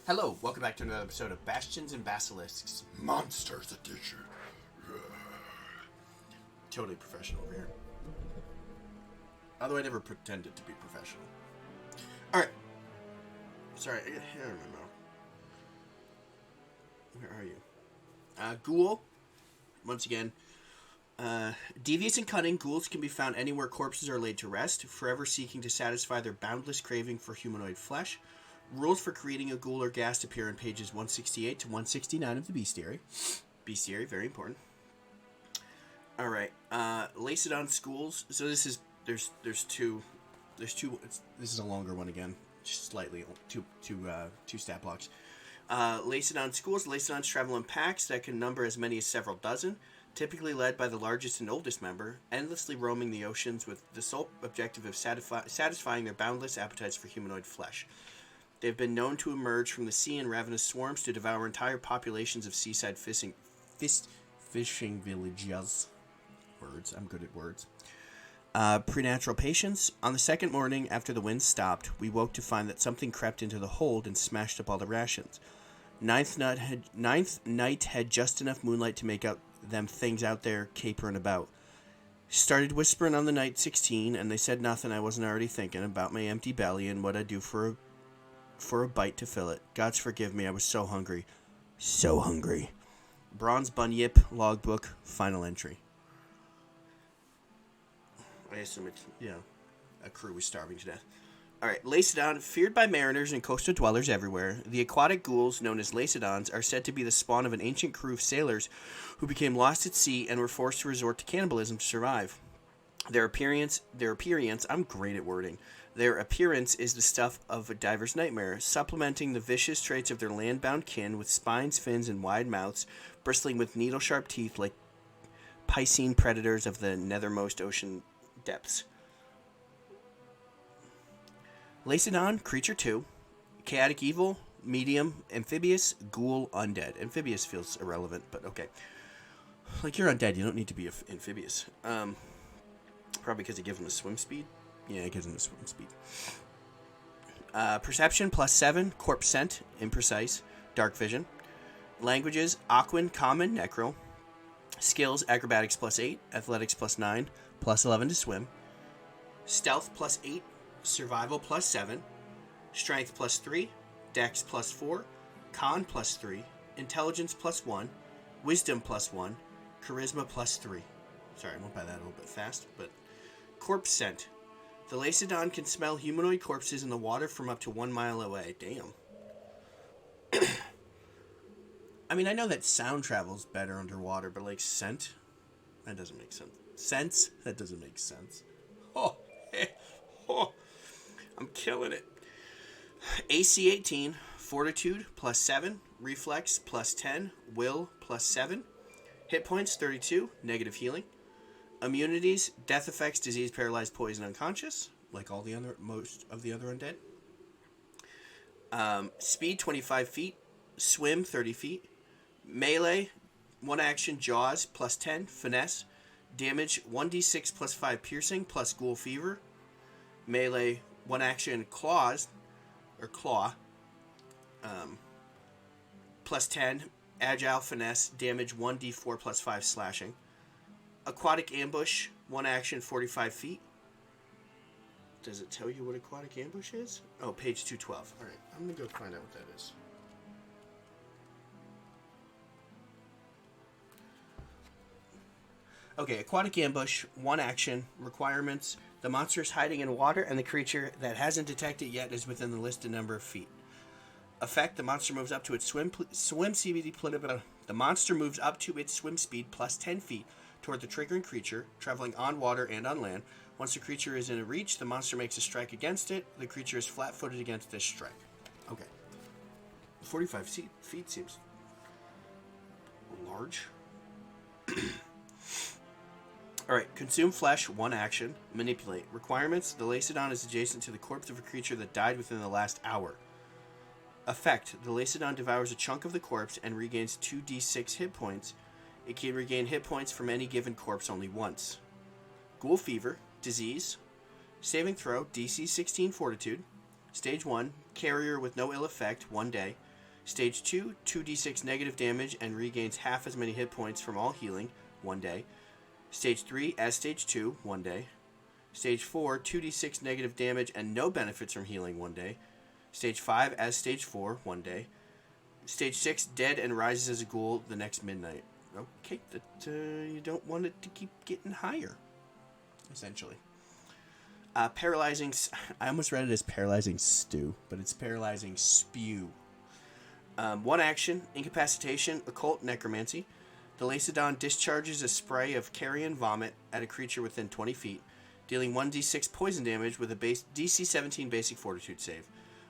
Hello, welcome back to another episode of Bastions and Basilisks. Monsters Edition. Totally professional over here. Although I never pretended to be professional. Alright. Sorry, I got hair in my mouth. Where are you? Ghoul. Once again. Devious and cunning, ghouls can be found anywhere corpses are laid to rest, forever seeking to satisfy their boundless craving for humanoid flesh. Rules for creating a ghoul or ghast appear on pages 168 to 169 of the Bestiary. Bestiary, very important. Alright, Lacedon schools. So this is, there's two, this is a longer one again. Just slightly, two stat blocks. Lacedon schools. Lacedons travel in packs that can number as many as several dozen, typically led by the largest and oldest member, endlessly roaming the oceans with the sole objective of satisfying their boundless appetites for humanoid flesh. They've been known to emerge from the sea in ravenous swarms to devour entire populations of seaside fishing villages. Words. I'm good at words. Preternatural patience. On the second morning after the wind stopped, we woke to find that something crept into the hold and smashed up all the rations. Ninth night had just enough moonlight to make out them things out there capering about. Started whispering on the night 16, and they said nothing I wasn't already thinking about my empty belly and what I'd do for a bite to fill it. Gods forgive me, I was so hungry. So hungry. Bronze Bunyip, logbook, final entry. I assume it's, a crew was starving to death. Alright, Lacedon, feared by mariners and coastal dwellers everywhere, the aquatic ghouls, known as Lacedons, are said to be the spawn of an ancient crew of sailors who became lost at sea and were forced to resort to cannibalism to survive. Their appearance, I'm great at wording. Their appearance is the stuff of a diver's nightmare, supplementing the vicious traits of their land-bound kin with spines, fins, and wide mouths, bristling with needle-sharp teeth like piscine predators of the nethermost ocean depths. Lacedon, creature 2, chaotic evil, medium, amphibious, ghoul, undead. Amphibious feels irrelevant, but okay. Like, you're undead, you don't need to be amphibious. Probably because it gives them a swim speed. Yeah, it gives them a swim speed. Perception +7, corpse scent, imprecise, dark vision. Languages, Aquan, Common, Necro. Skills, acrobatics +8, athletics +9, +11 to swim. Stealth +8, survival +7, strength +3, dex +4, con +3, intelligence +1, wisdom +1, charisma +3. Sorry, I went by that a little bit fast, but corpse scent. The Lacedon can smell humanoid corpses in the water from up to 1 mile away. Damn. I mean, I know that sound travels better underwater, but like scent? That doesn't make sense. Sense? That doesn't make sense. Oh, I'm killing it. AC 18, fortitude +7, reflex +10, will +7, hit points 32, negative healing. Immunities, death effects, disease, paralyzed, poison, unconscious, like all the other, most of the other undead. Speed 25 feet, swim 30 feet, melee, 1 action, jaws +10, finesse, damage 1d6 +5 piercing plus ghoul fever, melee 1 action, claws, or claw, +10, agile, finesse, damage 1d4 +5 slashing. Aquatic ambush, 1 action, 45 feet. Does it tell you what aquatic ambush is? Oh, page 212. Alright, I'm going to go find out what that is. Okay, aquatic ambush, 1 action, requirements. The monster is hiding in water, and the creature that hasn't detected yet is within the listed number of feet. Effect, the monster moves up to its swim speed. The monster moves up to its swim speed +10 feet toward the triggering creature, traveling on water and on land. Once the creature is in reach, the monster makes a strike against it. The creature is flat-footed against this strike. Okay. 45 feet seems large. Alright, consume flesh, 1 action. Manipulate. Requirements, the Lacedon is adjacent to the corpse of a creature that died within the last hour. Effect, the Lacedon devours a chunk of the corpse and regains 2d6 hit points. It can regain hit points from any given corpse only once. Ghoul fever, disease, saving throw, DC 16 fortitude, stage 1, carrier with no ill effect, 1 day, Stage 2, 2d6 negative damage and regains half as many hit points from all healing, 1 day. Stage 3, as Stage 2, 1 day. Stage 4, 2d6 negative damage and no benefits from healing, 1 day. Stage 5, as Stage 4, 1 day. Stage 6, dead and rises as a ghoul the next midnight. Okay, you don't want it to keep getting higher, essentially. Paralyzing... I almost read it as paralyzing stew, but it's paralyzing spew. 1 action, incapacitation, occult, necromancy. The Lacedon discharges a spray of carrion vomit at a creature within 20 feet, dealing 1d6 poison damage with a DC 17 basic fortitude save.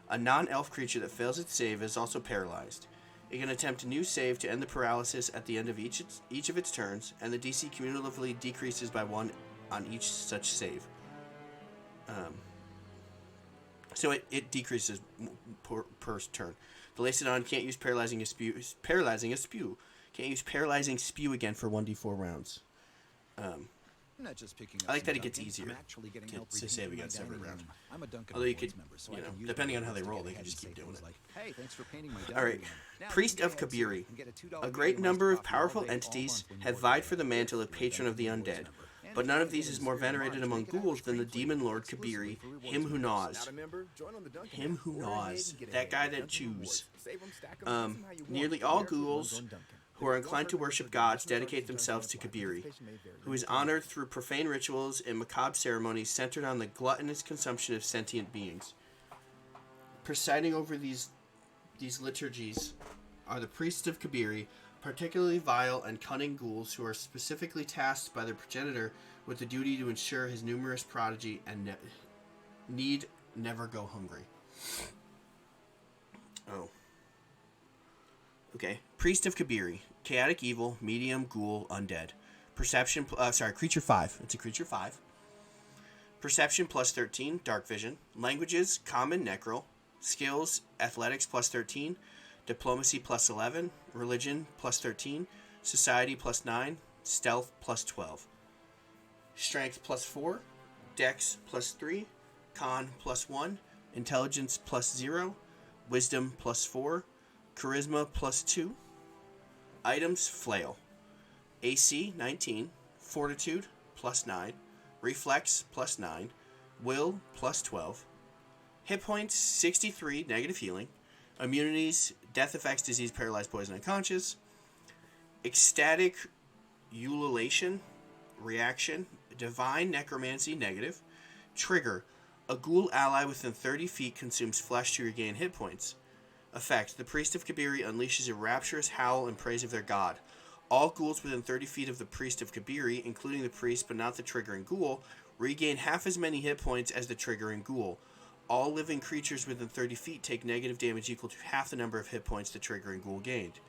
A non-elf creature that fails its save is also paralyzed. It can attempt a new save to end the paralysis at the end of each of its turns, and the DC cumulatively decreases by 1 on each such save. So it decreases per turn. The Lacedon can't use paralyzing a spew. Can't use paralyzing spew again for 1d4 rounds. I'm not just picking up I like that it Dunkin', gets easier I'm actually getting help to save repainting against my every dining round. room. I'm a Dunkin' Although you Rewards could, member, so you I know, can use depending on how my they rewards roll, to they get can ahead just and keep say doing things it. like, hey, thanks for painting my All dining right. room. Now, Priest you can of get ahead, too, Kabiri. and get a $2 A great vegan number roast of coffee all powerful day, all entities month when you have order vied ahead. for the mantle of If you're a patron of the Dunkin' Rewards undead, member. And but if none you of wanna these get is an more Spirit of venerated March, among make it ghouls than the extra demon cream lord exclusively Kabiri, for rewards him who members. gnaws. Not a member? Join on the Dunkin' Him app. who Order ahead gnaws. and get That ahead guy with that Dunkin' chews. Rewards. Save 'em, stack 'em, use 'em how you want. Nearly all America runs ghouls on Dunkin'. who are inclined to worship gods dedicate themselves to Kabiri, who is honored through profane rituals and macabre ceremonies centered on the gluttonous consumption of sentient beings. Presiding over these liturgies are the priests of Kabiri, particularly vile and cunning ghouls who are specifically tasked by their progenitor with the duty to ensure his numerous prodigy and need never go hungry. Oh. Okay. Priest of Kabiri. Chaotic evil, medium, ghoul, undead. Perception, creature 5. It's a creature 5. Perception plus 13, dark vision. Languages, common, necro. Skills, athletics plus 13. Diplomacy plus 11. Religion plus 13. Society plus 9. Stealth plus 12. Strength plus 4. Dex plus 3. Con plus 1. Intelligence plus 0. Wisdom plus 4. Charisma plus 2. Items, flail. AC, 19. Fortitude, plus 9. Reflex, plus 9. Will, plus 12. Hit points, 63, negative healing. Immunities, death effects, disease, paralyzed, poison, unconscious. Ecstatic ululation, reaction. Divine necromancy, negative. Trigger, a ghoul ally within 30 feet consumes flesh to regain hit points. Effect, the Priest of Kabiri unleashes a rapturous howl in praise of their god. All ghouls within 30 feet of the Priest of Kabiri, including the priest but not the triggering ghoul, regain half as many hit points as the triggering ghoul. All living creatures within 30 feet take negative damage equal to half the number of hit points the triggering ghoul gained.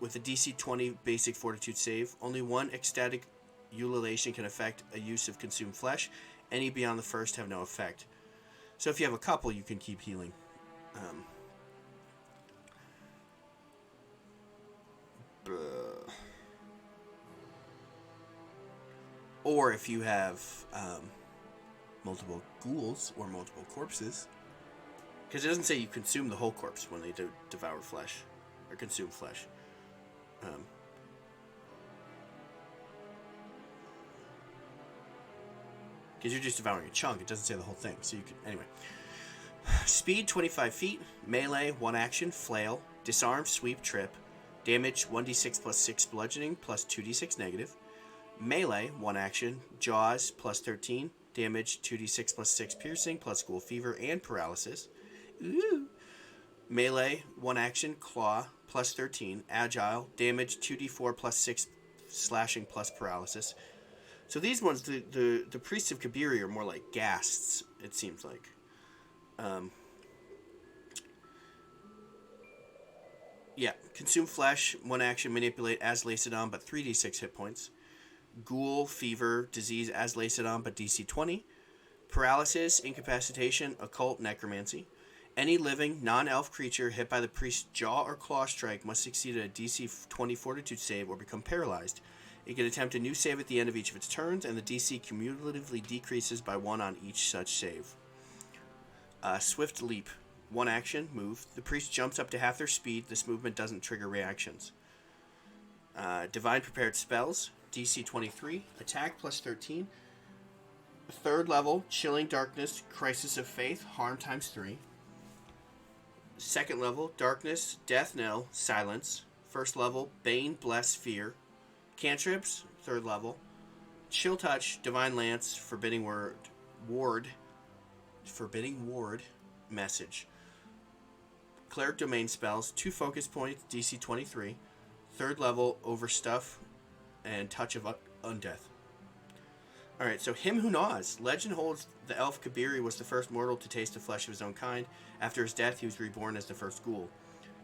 With a DC 20 basic fortitude save, only one ecstatic ululation can affect a use of consumed flesh. Any beyond the first have no effect. So if you have a couple, you can keep healing. Or if you have multiple ghouls or multiple corpses, because it doesn't say you consume the whole corpse when they devour flesh or consume flesh. Because you're just devouring a chunk, it doesn't say the whole thing. So you can anyway. Speed 25 feet, melee 1 action, flail, disarm, sweep, trip, damage 1d6 plus 6 bludgeoning plus 2d6 negative. Melee 1 action, jaws plus 13, damage 2d6 plus 6 piercing plus ghoul fever and paralysis. Ooh. Melee 1 action, claw plus 13, agile, damage 2d4 plus 6 slashing plus paralysis. So these ones, the priests of Kabiri are more like ghasts, it seems like. Yeah, consume flesh, 1 action, manipulate as Lacedon, but 3d6 hit points. Ghoul, fever, disease as Lacedon, but DC 20. Paralysis, incapacitation, occult, necromancy. Any living, non-elf creature hit by the priest's jaw or claw strike must succeed at a DC 20 fortitude save or become paralyzed. It can attempt a new save at the end of each of its turns, and the DC cumulatively decreases by 1 on each such save. Swift leap. 1 action, move. The priest jumps up to half their speed. This movement doesn't trigger reactions. Divine Prepared Spells, DC 23, attack plus 13. 3rd level, Chilling Darkness, Crisis of Faith, harm times 3. 2nd level, Darkness, Death Knell, Silence. 1st level, Bane, Bless, Fear. Cantrips, 3rd level. Chill Touch, Divine Lance, Forbidding Ward, Message. Cleric Domain Spells, 2 focus points, DC 23. 3rd level, Overstuff, and Touch of Undeath. Alright, so Him Who Gnaws. Legend holds the elf Kabiri was the first mortal to taste the flesh of his own kind. After his death, he was reborn as the first ghoul.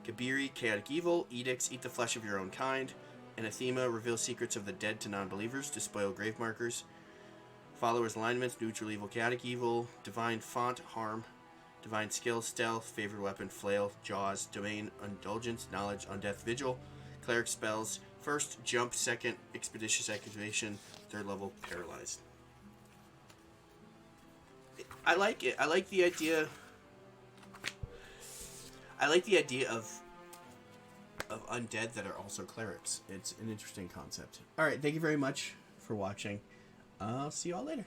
Kabiri, Chaotic Evil. Edicts, eat the flesh of your own kind. Anathema, reveal secrets of the dead to non-believers. Despoil grave markers. Followers' alignments, neutral evil, chaotic evil. Divine Font, harm. Divine Skill, stealth. Favored weapon, flail. Jaws, domain, indulgence, knowledge, undeath, vigil. Cleric spells, 1st, jump, 2nd, expeditious activation, 3rd level, paralyzed. I like it. I like the idea. I like the idea of undead that are also clerics. It's an interesting concept. All right, thank you very much for watching. I'll see you all later.